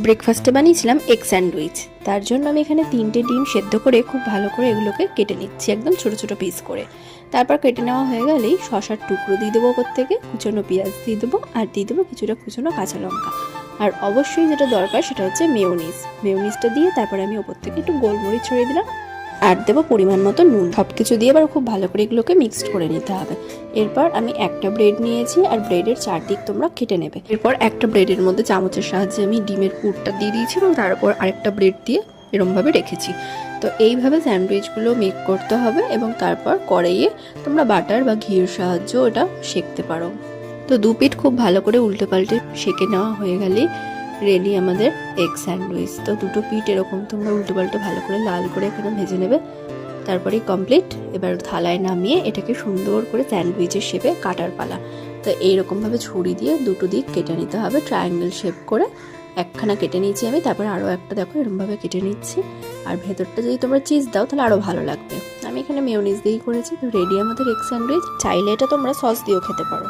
ব্রেকফাস্টে বানিয়েছিলাম egg sandwich. তার জন্য আমি এখানে 3টে ডিম সেদ্ধ করে খুব ভালো করে এগুলোকে কেটে নিচ্ছি একদম ছোট ছোট পিস করে। তারপর কেটে নেওয়া হয়ে গেলেই শসার টুকরো দিয়ে দেবো ওপর থেকে, কুচনো পেঁয়াজ দিয়ে দেবো, আর দিয়ে দেবো কিছুটা কুচনো কাঁচা লঙ্কা। আর অবশ্যই যেটা দরকার সেটা হচ্ছে মেয়োনিজটা দিয়ে তারপর আমি ওপর থেকে একটু গোলমরিচ ছড়িয়ে দিলাম, আর দেবো পরিমাণ মতো নুন। সব কিছু দিয়ে এবার খুব ভালো করে এগুলোকে মিক্সড করে নিতে হবে। এরপর আমি একটা ব্রেড নিয়েছি, আর ব্রেডের চারদিক তোমরা কেটে নেবে। এরপর একটা ব্রেডের মধ্যে চামচের সাহায্যে আমি ডিমের পুরটা দিয়ে দিয়েছি এবং তারপর আরেকটা ব্রেড দিয়ে এরমভাবে রেখেছি। তো এইভাবে স্যান্ডউইচগুলো মেক করতে হবে এবং তারপর কড়াইয়ে তোমরা বাটার বা ঘির সাহায্য ওটা সেঁকতে পারো। তো দু পিঠ খুব ভালো করে উল্টে পাল্টে সেঁকে নেওয়া হয়ে গেলেই রেডি আমাদের এগ স্যান্ডউইচ। তো দুটো পিঠ এরকম তোমরা উল্টে পাল্টে ভালো করে লাল করে এখানে ভেজে নেবে, তারপরেই কমপ্লিট। এবার থালায় নামিয়ে এটাকে সুন্দর করে স্যান্ডউইচের শেপে কাটার পালা। তো এইরকমভাবে ছুরি দিয়ে দুটো দিক কেটে নিতে হবে ট্রায়াঙ্গেল শেপ করে। একখানা কেটে নিয়েছি আমি, তারপরে আরও একটা দেখো এরকমভাবে কেটে নিচ্ছি। আর ভেতরটা যদি তোমরা চিজ দাও তাহলে আরও ভালো লাগবে। আমি এখানে মেয়োনিজ দিয়েই করেছি। তো রেডি আমাদের এগ স্যান্ডউইচ। চাইলে এটা তোমরা সস দিয়েও খেতে পারো।